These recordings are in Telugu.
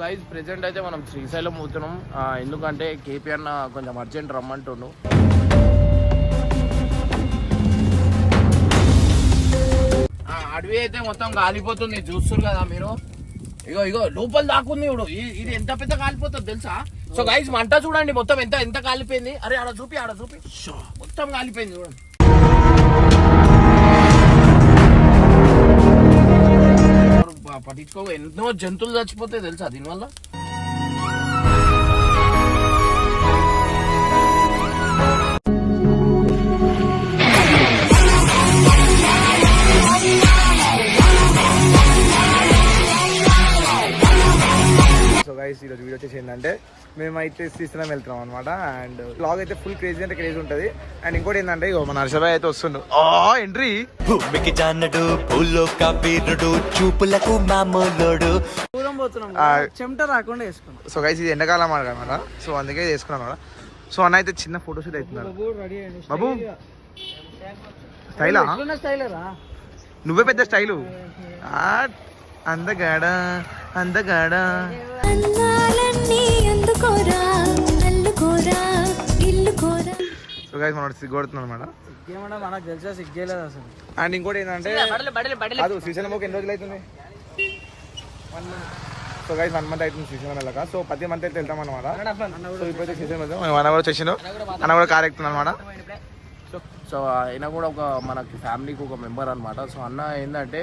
గైస్ ప్రెజెంట్ అయితే మనం శ్రీశైలం పోతున్నాం. ఎందుకంటే కేపీ అన్న కొంచెం అర్జెంట్ రమ్మంటుండు. అడవి అయితే మొత్తం కాలిపోతుంది, చూస్తున్నారు కదా మీరు. ఇగో లోపల దాకుంది ఇప్పుడు. ఇది ఎంత పెద్ద కాలిపోతుంది తెలుసా? సో గైస్ మంట చూడండి మొత్తం ఎంత కాలిపోయింది. అరే ఆడ చూపి మొత్తం కాలిపోయింది చూడండి. పట్టించుకో, ఎన్నో జంతువులు చచ్చిపోతాయి తెలుసా దీనివల్ల. సో గైస్ ఈరోజు వీడియో వచ్చేసి ఏంటంటే మేమైతే శ్రీశైలం వెళ్తున్నాం అనమాట. అండ్ బ్లాగ్ అయితే ఫుల్ క్రేజీ అంటే క్రేజీ ఉంటుంది. అండ్ ఇంకోటి ఏంటంటే ఇగో మన హర్షభాయ్ అయితే వస్తుండు. ఎంట్రీ భూమికి జానడు పూలో కబీరుడు చూపులకు మామూలుడు చెమట రాకుండా వేసుకున్నాం. సో గైస్ ఇది ఎండాకాలం అనమాట, సో అందుకే చేసుకున్నాం అనమాట. సో అన్న అయితే చిన్న ఫోటోషూట్ అవుతున్నారు. బాబు స్టైలా? నువ్వే పెద్ద స్టైలు. అందగాడా సో గైస్ మనం సిగ్గొడుతున్నాం అనమాట. మనకు తెలిసా సిగ్గేలేదు అసలు. అండ్ ఇంకోటి ఏంటంటే అది శ్రీశైలం ఎన్ని రోజులు అవుతుంది? సో గైస్ 1 month అవుతుంది శ్రీశైలం వెళ్ళక. సో ప్రతి మంత్ అయితే వెళ్తాం అనమాట. సో ఇప్పుడైతే శ్రీశైలం వెళ్తాం. అన్న కూడా వచ్చేసిండు, అన్న కూడా కార్ ఎక్కుతుంది అనమాట. సో ఆయన కూడా ఒక మనకి ఫ్యామిలీకి ఒక మెంబర్ అనమాట. సో అన్న ఏంటంటే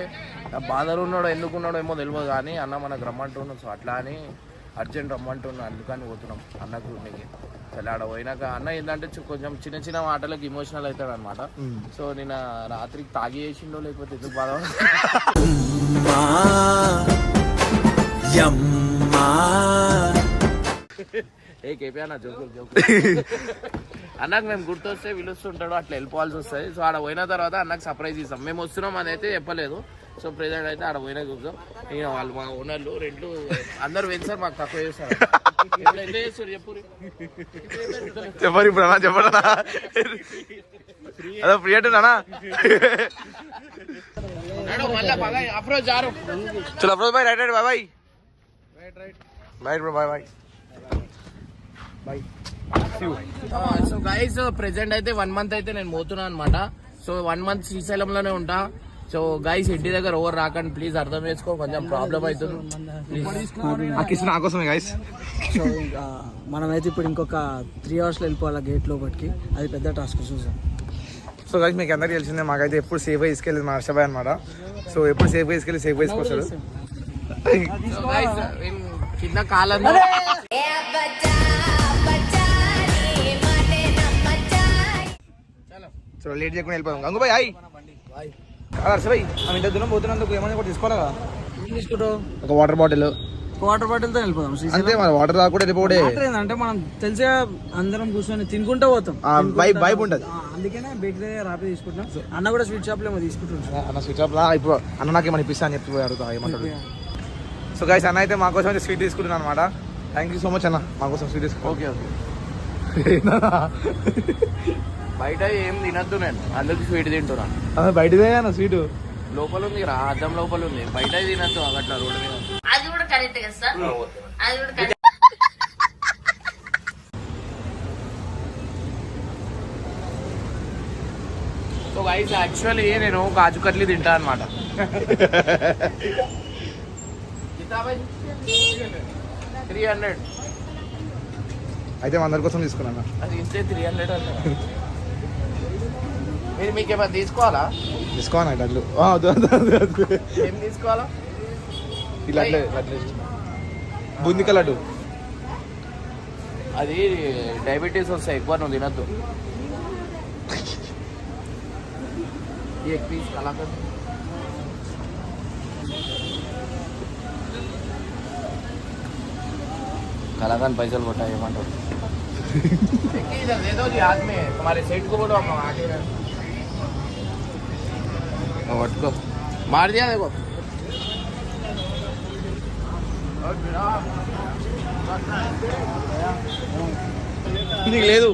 బాధలు ఉన్నాడో ఎందుకున్నాడో ఏమో తెలియదు, కానీ అన్న మనకు రమ్మంటున్నాం. సో అట్లా అని అర్జెంట్ రమ్మంటున్నాం, అందుకని పోతున్నాం అన్నకు. సరే ఆడ పోయినాక అన్న ఏంటంటే కొంచెం చిన్న మాటలకు ఇమోషనల్ అవుతాడు అనమాట. సో నిన్న రాత్రికి తాగి చేసిండో లేకపోతే ఎందుకు బాధ ఏ కేపీ అన్న జోకు అన్నకు మేము గుర్తొస్తే పిలుస్తుంటాడు, అట్లా వెళ్ళిపోవాల్సి వస్తుంది. సో ఆడ పోయిన తర్వాత అన్నకు సర్ప్రైజ్ ఇస్తాం. మేము వస్తున్నాం అని అయితే చెప్పలేదు. సో ప్రెజెంట్ అయితే ఆడ పోయినా చూద్దాం. ఇక వాళ్ళు మా ఓనర్లు రెంట్లు అందరు వెళ్తారు, మాకు తక్కువ చేస్తారు. ఎంత చేస్తారు చెప్పరు ఇప్పుడు అన్నా, చెప్పడా అదో ఫ్రీ అంటున్నా. అప్రోచ్ జారు చలో approach boy. Right boy boy right bro boy boy boy. So guys present అయితే 1 month అయితే నేను పోతున్నాను అనమాట. సో 1 month శ్రీశైలంలోనే ఉంటా. సో గైస్ ఇంటి దగ్గర ఓవర్ రాకండి ప్లీజ్, అర్థం చేసుకో, కొంచెం ప్రాబ్లం అవుతుంది ప్లీజ్. నా కోసమే గైస్. సో మనమైతే ఇప్పుడు ఇంకొక 3 hours లో వెళ్ళిపోవాలి గేట్ లోపలికి. అది పెద్ద టాస్క్ చూసాం. సో గైస్ మీకు అందరికీ తెలిసిందే, మాకైతే ఎప్పుడు సేఫ్గా తీసుకెళ్ళేది మా హర్షభాయ్ అనమాట. సో ఎప్పుడు సేఫ్గా తీసుకెళ్ళి సేఫ్గా తీసుకొస్తాడు. కింద కాలంలో సో లేట్ చేయకుండా వెళ్ళిపోదాం. గంగుబాయ్ హాయ్. హర్షభాయ్ మనం ఇంత దూరం పోతున్నందుకు ఏమైనా కూడా తీసుకోవాలి కదా. తీసుకుంటావు ఒక వాటర్ బాటిల్ తో వెళ్ళిపోదాం. అంతే, మన వాటర్ రాకుండా వెళ్ళిపోడే. అంటే మనం తెలిసే అందరం కూర్చొని తినుకుంటా పోతాం, వైబ్ ఉంటుంది. అందుకనే బేకరీ దగ్గర రాపి తీసుకుంటాం. అన్న కూడా స్వీట్ షాప్ లో తీసుకుంటాం. అన్న స్వీట్ షాప్ లా ఇప్పుడు అన్న నాకు ఏమైనా ఇప్పిస్తా అని చెప్పి అడుగుతా ఏమంటాడు. సో గైస్ అన్న అయితే మా కోసం అయితే స్వీట్ తీసుకుంటున్నాను అనమాట. థ్యాంక్ యూ సో మచ్ అన్న, మా కోసం స్వీట్ తీసుకో. ఓకే బయట ఏం తినద్దు, నేను అందుకు స్వీట్ తింటున్నాను. బయటదే అన్న స్వీట్ లోపల ఉంది రా, అద్దం లోపల ఉంది, బయట తినద్దు అట్లా రోడ్డు మీద. అది కూడా కరెక్ట్ కదా సార్, అది కూడా కరెక్ట్. సో గైస్ యాక్చువల్లీ నేను కాజు కట్లీ తింటా అనమాట. 300 అయితే మా అందరి కోసం తీసుకున్నా. అది ఇస్తే 300 అంటే మీరు మీకు ఏమైనా తీసుకోవాలా? తీసుకోవాలి లడ్లు. ఏం తీసుకోవాలా? ఈ లడ్లు బూందిక లడ్డు. అది డయాబెటీస్ వస్తాయి ఎక్కువ, నువ్వు తినద్దు. एक पीस कलाकंद. कलाकंद पैसा बोटा है मानो. इधर दे दो जी हाथ में, तुम्हारे सेठ को बोलो हम आगे वट को मार दिया देखो. నీకు లేదు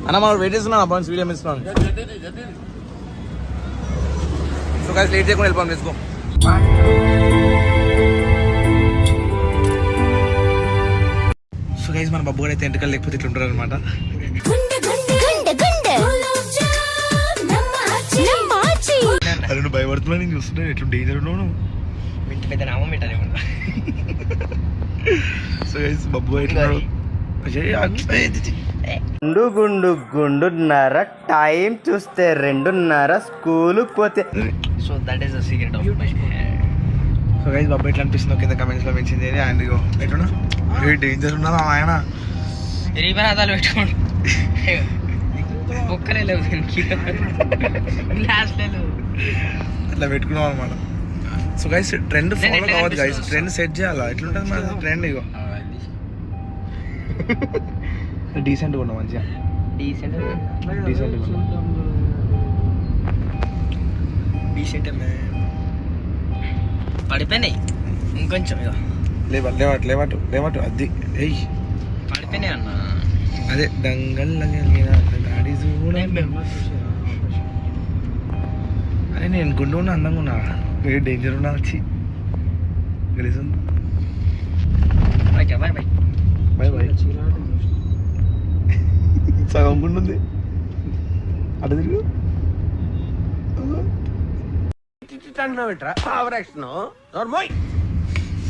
అన్న, మనం వెయిట్ చేస్తున్నాను. అబ్బాయి వీడియో ఇస్తున్నాను. సో గైస్ లేట్ చేయకుండా వెళ్ళిపోయాం. Let's go. గైస్ మన బబ్బు కూడా అయితే ఎంటకలు లేకపోతే ఇట్లా ఉంటారు అనమాట. అరే నువ్వు భయపడుతున్నా నేను చూస్తున్నాను ఎట్లా డేంజర్ ఉన్నావు. ఇంటి పెద్ద నామం పెట్టాలి. సో గైస్ బబ్బు ఎట్లున్నాడు గుండు గుండున్నర టైం చూస్తే 2:30 స్కూలుకి పోతే. So that is the secret of my. So guys Babbu ఎట్లా అనిపిస్తుందో కింద కమెంట్స్ లో మెన్షన్ చేయండి. అండ్ ఇగో ఎట్లున్నా డేంజర్ ఉన్నదా ఆయన రీపనాదాలు పెట్టుకోండి. ఒక్కరే లేవు గ్లాస్ లేదు అట్లా పెట్టుకున్నాం అనమాట. సో గైస్ ట్రెండ్ ఫాలో కావద్దు గైస్, ట్రెండ్ సెట్ చేయాలా. ఎట్లుంటుంది మన ట్రెండ్ ఇగో డీసెంట్గా ఉన్నాం మంచిగా డీసెంట్గా పడిపోయినాయి ఇంకొంచెం ఇక లేవట్టు అది ఎయ్ పడిపోయినాయి అన్న. అదే డంగల్ గాడి అరే నేను గుండు ఉన్నా అందంగా ఉన్నా వేరే డేంజర్ ఉన్నా వచ్చి గెలిచింది. బాయ్ బాయ్ బాయ్ బాయ్ సగం గుండు ఉంది అటు తిరుగు.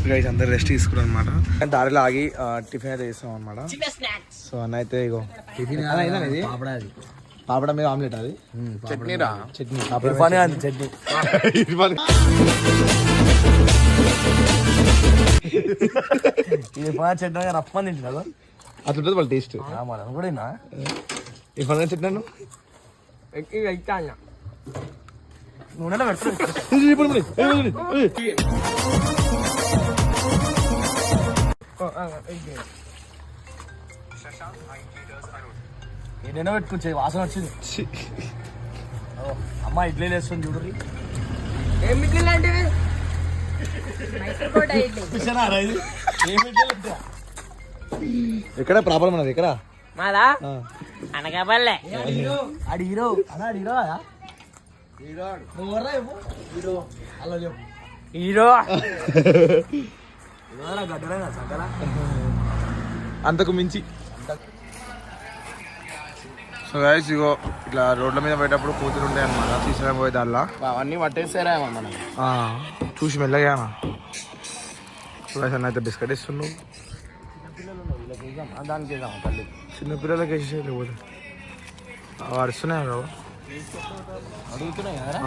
గైస్ అందరు రెస్ట్ తీసుకున్నాం అనమాట. దారిలో ఆగి టిఫిన్ అయితే చేస్తాం అనమాట. సో అన్న అయితే ఇగో టిఫిన్ ఇది పాపడ మీద ఆమ్లెట్ అది చట్నీ రా చట్నీ చట్నీ చట్నీ రప్పని తింటున్నా అట్లుంటుంది వాళ్ళ టేస్ట్. మనం కూడా ఈ పని చెప్పినాను నూనెలో పెడుతుంది. ఏదైనా పెట్టుకోవచ్చు వాసన వచ్చింది. అమ్మ ఇడ్లీ వేస్తుంది చూడండి. ఏం ఇడ్లీ లాంటివి ఎక్కడ ప్రాబ్లం ఉన్నది ఎక్కడ మాదా అనకాపల్లె. ఆడి హీరో అన్నా హీరో కదా హీరో గడ్డలేదా సంకల అంతకు మించి. సో గైస్ ఇగో ఇట్లా రోడ్ల మీద పోయేటప్పుడు కూతురు ఉంటాయి అనమాట. తీసుకుని పోయే దానిలా అవన్నీ పట్టేసారా మనం చూసి మెల్లగా. సో గైస్ అన్న అయితే బిస్కెట్ ఇస్తున్నావు దానికి వేద్దాం తల్లి. చిన్నపిల్లలకి వేసేసి లేకపోతే అరుస్తున్నాయి కదా అడుగుతున్నాయి కదా.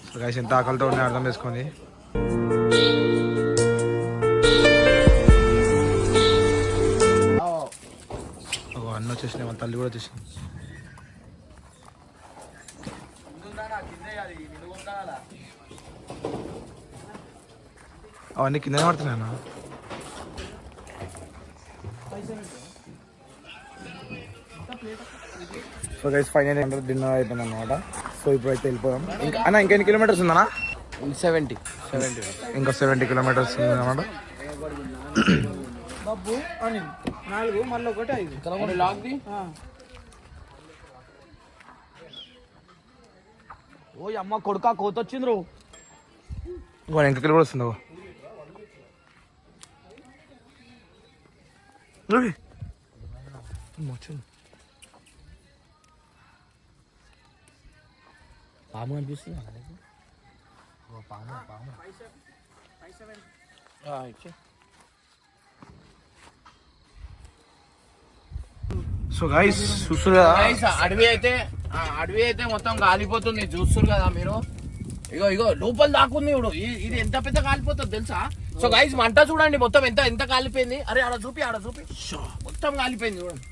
సో గైస్ ఎంత ఆకలితో ఉన్నాయి అర్థం చేసుకోండి. అన్న వచ్చేసినాయి, మన తల్లి కూడా వచ్చేసింది. అవన్నీ కిందనే పడుతున్నాయి అన్న. సో గైస్ ఫైనల్ డిన్నర్ అయిపోయింది అనమాట. సో ఇప్పుడైతే వెళ్ళిపోదాం. ఇంకా అన్న ఇంకా ఎన్ని కిలోమీటర్స్ ఉందన్నా? 70 ఇంకా 70 కిలోమీటర్స్ ఉంది అనమాట. బాబు అని 4 మళ్ళీ 1 5 లాగ్ది. ఓ అమ్మ కొడుకా కోత వచ్చింది రో. ఇంకో ఎంత కిలోమీటర్స్ వస్తుందో వచ్చింది. పాము అనిపిస్తుంది. సో గైస్ చూస్తున్నారు కదా, అడవి అయితే మొత్తం కాలిపోతుంది చూస్తున్నారు కదా మీరు. ఇగో లోపల దాకుంది ఇప్పుడు. ఇది ఎంత పెద్ద కాలిపోతుంది తెలుసా? సో గైస్ మంట చూడండి మొత్తం ఎంత కాలిపోయింది. అరే ఆడ చూపి మొత్తం కాలిపోయింది చూడండి.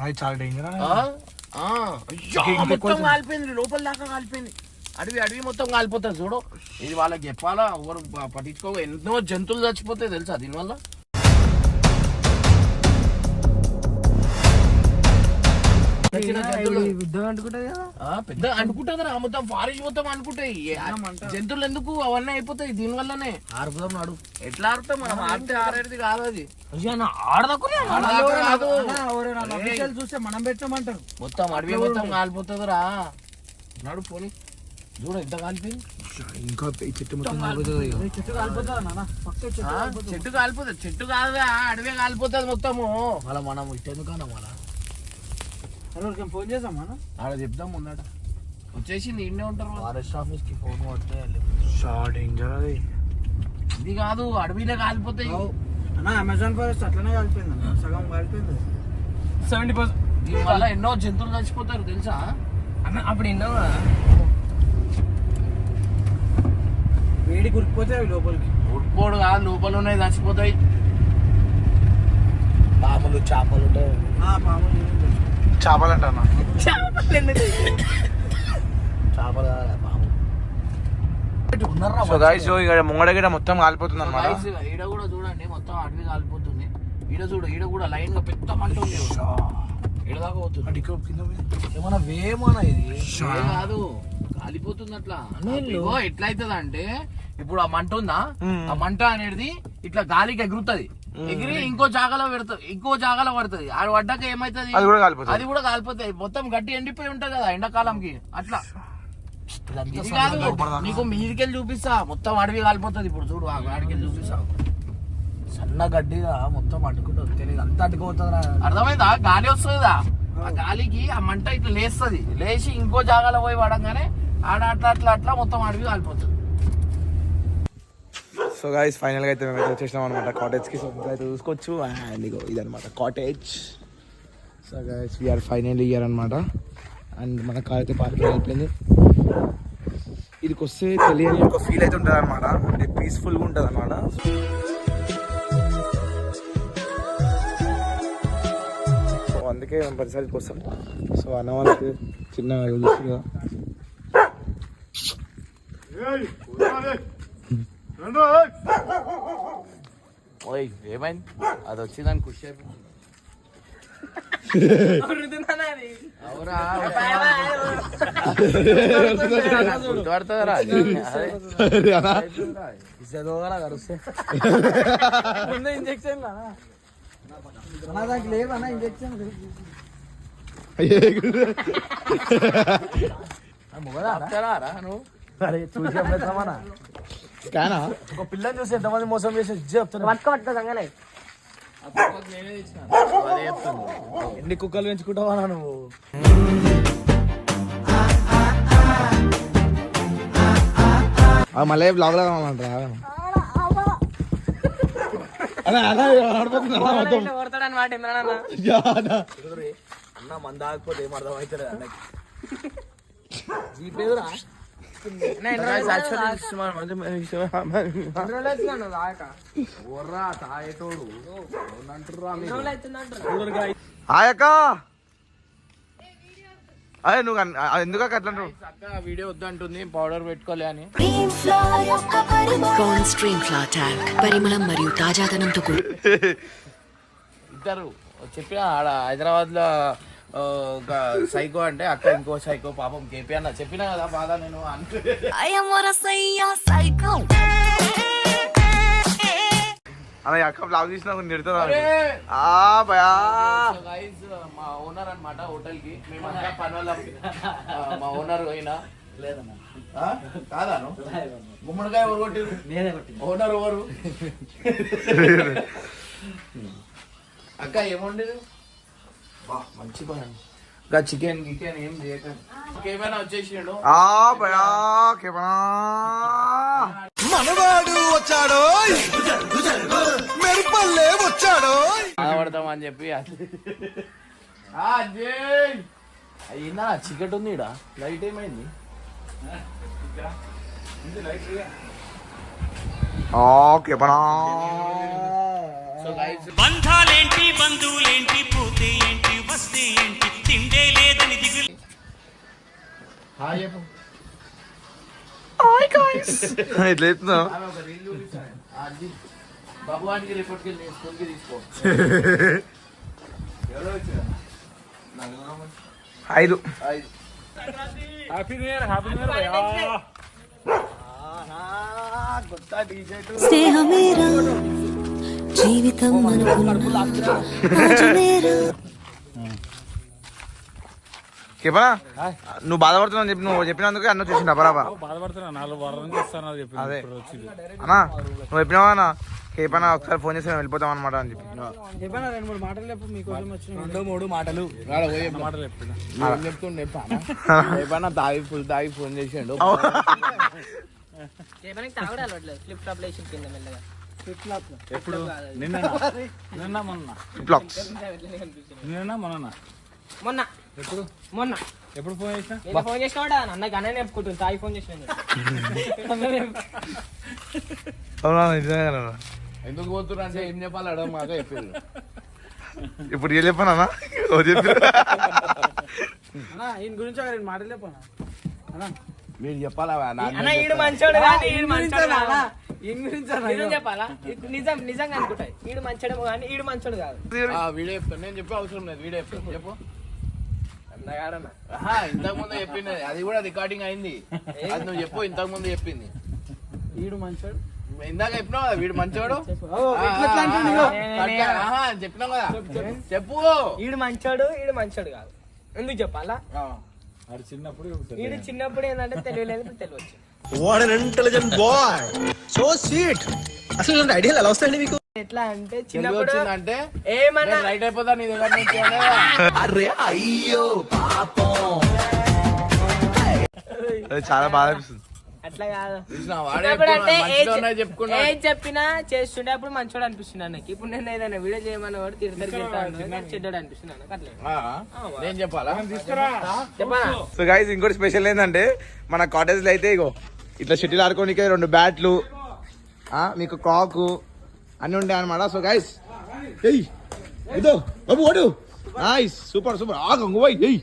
అది చాలా డేంజర్. మొత్తం కాలిపోయింది, లోపల దాకా కాలిపోయింది. అడవి మొత్తం కాలిపోతుంది చూడు. ఇది వాళ్ళకి చెప్పాలా, ఎవరు పట్టించుకో. ఎన్నో జంతువులు చచ్చిపోతాయి తెలుసా దీనివల్ల. పెద్ద అనుకుంటుందిరా మొత్తం ఫారెస్ట్ మొత్తం అనుకుంటాయి జంతువులు ఎందుకు అవన్నీ అయిపోతాయి దీని వల్లనే ఆరుపుదాం నాడు ఎట్లా ఆడుతాం మనం ఆడితే ఆడేది కాదు అది చూస్తే మనం పెట్టామంటారు మొత్తం అడవి మొత్తం కాలిపోతుందిరా నాడు పోనీ చూడ ఎంత కాలిపోయింది ఇంకా ఈ చెట్టు మొత్తం కాలిపోతుంది ఇక. చెట్టు కాలిపోతుందా నాన్న పక్క చెట్టు చెట్టు కాలిపోతుంది చెట్టు కాదురా అడవే కాలిపోతుంది మొత్తము మళ్ళీ మనం ఇట్టెందుకన్నా మళ్ళా ఫోన్ చేద్దాం మనం ఆడ చెప్దాం ముందట వచ్చేసింది ఇండే ఉంటారు వాళ్ళు. ఫారెస్ట్ ఆఫీస్ కి ఫోన్ కొడితే చాలా డేంజర్ అది. ఇది కాదు అడవిలో కాలిపోతాయి అన్న అమెజాన్ ఫారెస్ట్ అట్లనే కాలిపోయింది అన్న సగం కాలిపోయింది 70%. దీని వల్ల ఎన్నో జంతువులు చచ్చిపోతారు తెలుసా అన్న అప్పుడు ఎన్నో వేడి కురికిపోతే అవి లోపలికి ఉడిపోడు కాదు లోపల ఉన్నాయి చచ్చిపోతాయి పాములు చేపలు ఉంటాయి పాములు చేపలు అంటానా చేపలు కాదు, పాములు సో గైస్ ఇక్కడ ముంగడ గిడ మొత్తం కాలిపోతుంది అనమాట. Guys, ఈడ కూడా చూడండి మొత్తం అడవి కాలిపోతుంది ఈడ చూడు ఈడ కూడా లైన్ గా పెద్ద మంట ఉంది ఈడ దాకా పోతుంది ఏమన్నా వేమన్నా ఇది ఏ కాదు కాలిపోతుంది అట్లా ఇగో ఎట్లా అవుతుంది అంటే ఇప్పుడు ఆ మంట ఉందా ఆ మంట అనేది ఇట్లా గాలికి ఎగురుతుంది ఎగిరి ఇంకో జాగాలో పెడుతుంది ఇంకో జాగాలో పడుతుంది అది పడ్డాక ఏమైతుంది అది కూడా కాలిపోతుంది. అది కూడా కాలిపోతాయి మొత్తం గట్టి ఎండిపోయి ఉంటది కదా ఎండాకాలంకి అట్లా ఇది కాదు నీకు మీదికెళ్ళి చూపిస్తా మొత్తం అడవి కాలిపోతుంది ఇప్పుడు చూడు ఆ అడికెళ్ళి చూపిస్తా సన్న గడ్డిగా మొత్తం అడ్డుకుంటూ తెలియదు అంత అడ్డుకుపోతుందా అర్థమైందా గాలి వస్తుందా ఆ గాలికి ఆ మంట ఇట్లా లేస్తుంది లేచి ఇంకో జాగాలో పోయి పడంగానే ఆడ అట్లా అట్లా అట్లా మొత్తం అడవి కాలిపోతుంది సో గైస్ ఫైనల్ గా అయితే మేమైతే వచ్చేసినాం అనమాట కాటేజ్ కి. సో అయితే చూసుకోవచ్చు అండ్ ఇగో ఇదనమాట cottage. So guys we're final year అనమాట అండ్ మన కార్ అయితే పార్కింగ్ అయిపోయింది. ఇదికి వస్తే తెలియని ఒక ఫీల్ అయితే ఉంటుంది అనమాట, అంటే పీస్ఫుల్గా ఉంటుంది అనమాట. సో అందుకే మేము పరిసరాలకు వస్తాం. సో అన్న వాళ్ళకి చిన్న చూస్తుంది కదా. ఓయ్ ఏమైంది అది వచ్చిందని ఖుషి అయిపోయింది అవురా గుర్తుపడుతుందిరా కరుస్తే ఇంజక్షన్ దానికి లేవన్నా ఇంజక్షన్ నువ్వు అరే చూసి అమ్మేస్తామన్నా స్కానా ఒక పిల్లని చూసి ఎంతమంది మోసం చేసి చెప్తున్నా పట్టుకోవట్లేదంగానే నేనే తెచ్చిన అదే చెప్తాను ఎన్ని కుక్కలు పెంచుకుంటావా నువ్వు మళ్ళీ బ్లాగ్ లో కావాలంటారా కొడతాడనమాట అన్న మంద ఆగిపోతే ఏం అర్థం అవుతుంది అన్నకి జీపేదురా తాగేటోడు ఆయక్క అదే నువ్వు ఎందుకు అట్లా చక్కగా వీడియో వద్దంటుంది పౌడర్ పెట్టుకోలే అని కార్న్ స్ట్రీమ్ ఫ్లవర్ ట్యాంక్ పరిమళం మరియు తాజాదనంతో కూడి ఇద్దరు చెప్పిన ఆడ హైదరాబాద్ లో ఒక సైకో అంటే అక్క ఇంకో సైకో పాపం కేపీ అన్న చెప్పినా కదా బాధ నేను అలా అక్క బ్లాగ్ తీసిన నిడుతుందా మా ఓనర్ అన్నమాట హోటల్ కి మేమంతా పని వాళ్ళం మా ఓనర్ పోయినా లేదన్నా కాదాను గుమ్మడికాయ ఎవరు కొట్టిరు నేనే కొట్టింది ఓనర్ ఎవరు అక్క ఏముండేది మంచి పని ఇంకా చికెన్ గికెన్ ఏం చేయకండి ఏమైనా వచ్చేసిండు మనవాడు వచ్చాడో మెరుపల్లే వచ్చాడో ఆడతామని చెప్పి అయ్యిందా చికెట్ ఉంది ఇడ లైట్ ఏమైంది బంధాలేంటి బంధువులేంటి పోతే ఏంటి వస్తే ఏంటి తిండే లేదని దిగులు ఇట్లా భగవాన్కి రిపోర్ట్కి స్కూల్కి తీసుకో 5. స్నేహమేరా జీవితం అనుకున్నా రోజులేరా. చెప్పనా నువ్వు బాధపడుతున్నావు చెప్పి నువ్వు చెప్పినందుకు అన్న చూసిండా బరాబా బాధపడుతున్నా 4 వారాల నుంచి వస్తాను చెప్పి అదే అన్నా నువ్వు చెప్పినావా అన్న కేపన్నా ఒకసారి ఫోన్ చేసి మేము వెళ్ళిపోతాం అనమాట అని చెప్పి చెప్పాను 2-3 మాటలు చెప్పు మీకోసం వచ్చిన 2-3 మాటలు మాటలు చెప్తున్నా ఏం చెప్తుండే ఏమన్నా తాగి ఫోన్ చేసిండు తాగడం అలవట్లేదు ఫ్లిప్ ఫ్లాప్ లేచి కింద మెల్లగా ఎప్పుడు నిన్న మొన్న బ్లాగ్స్ నిన్న మొన్న మొన్న ఎప్పుడు మొన్న ఎప్పుడు ఫోన్ చేసినా నేను ఫోన్ చేసినావాడా అన్నకి అన్న చెప్పుకుంటుంది తాగి ఫోన్ చేసిన అవునా నిజంగా ఎందుకు పోతున్నా అంటే ఏం చెప్పాలి అడగ మాగా చెప్పిండు ఇప్పుడు ఏం చెప్పానా ఓ చెప్పి ఈయన గురించి 2 మాటలు చెప్పాను అన్నా మీరు చెప్పాలా అన్న ఈడు మంచోడు కానీ ఈడు మంచోడు కాదా ఈయన గురించి నిజం చెప్పాలా నిజంగా అనుకుంటాయి ఈడు మంచోడేమో కానీ ఈడు మంచోడు కాదు వీడియో చెప్తాను నేను చెప్పే అవసరం లేదు వీడియో చెప్తాను చెప్పు ఇంతకు ముందు చెప్పింది అది కూడా రికార్డింగ్ అయింది అది నువ్వు చెప్పు ఇంతకు ముందు చెప్పింది ఈడు మంచోడు ఇందాక చెప్పినావు కదా వీడు మంచోడు చెప్పినావు కదా చెప్పు ఈడు మంచోడు కాదు ఎందుకు చెప్పాలా అది చిన్నప్పుడు ఈడు చిన్నప్పుడు ఏంటంటే తెలియలేదు ఇప్పుడు తెలియచ్చు what an intelligent boy so sweet అసలు ఇలాంటి ఐడియాలు ఎలా వస్తాయండి మీకు ఎట్లా అంటే తెలుగు చిన్నప్పుడు వచ్చిందంటే ఏమన్నా రైట్ అయిపోతా నీ దగ్గర నుంచి అరే అయ్యో పాపం అది చాలా బాధ అనిపిస్తుంది అట్లా కాదు చూసినావా? వాడే చిన్నప్పుడు అంటే మంచిగా ఉన్నాయి చెప్పుకున్నా ఏం చెప్పినా చేస్తుండే అప్పుడు మంచోడు అనిపిస్తుంది నాకు ఇప్పుడు నేను ఏదైనా వీడియో చేయమని వాడు తిడతారు చెడ్డాడు అనిపిస్తుంది నాకు అట్లా నేను చెప్పాలా చెప్పనా సో గైస్ ఇంకోటి స్పెషల్ ఏంటంటే మన కాటేజ్లో అయితే ఇగో ఇట్లా షటిల్ ఆడుకోనికే 2 బ్యాట్లు మీకు కాకు అన్నీ ఉంటాయి అనమాట సో గైస్ ఏయ్ ఇదో బాబు ఓడు నైస్ సూపర్ సూపర్ గంగు బాయ్ ఏయ్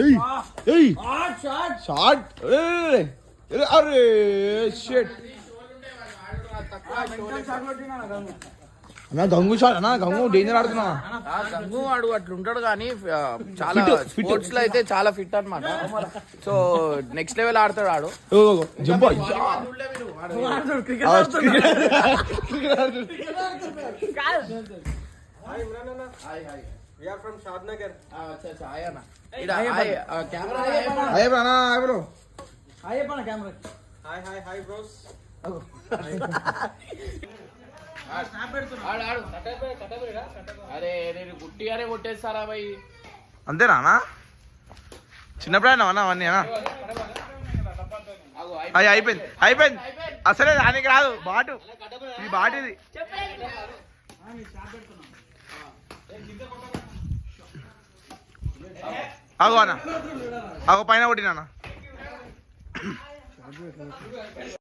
ఏయ్ ఏయ్ షాట్ అరే షిట్ అన్నా గంగు షాట్ అన్నా గంగు డేంజర్ ఆడుతున్నా గంగు వాడు అట్లా ఉంటాడు కానీ చాలా స్పోర్ట్స్ లో అయితే చాలా ఫిట్ అన్నమాట సో నెక్స్ట్ లెవెల్ ఆడతాడు ఆడు జంప్ అరే నేను గుట్టిగానే కొట్టేస్తారా భయ్ అంతేనా చిన్నప్పుడు అన్నా అవన్నీ అన్నా అది అయిపోయింది అసలే దానికి రాదు బాటు ఇది బాటు ఇది అగో అన్న అగో పైన కొట్టినా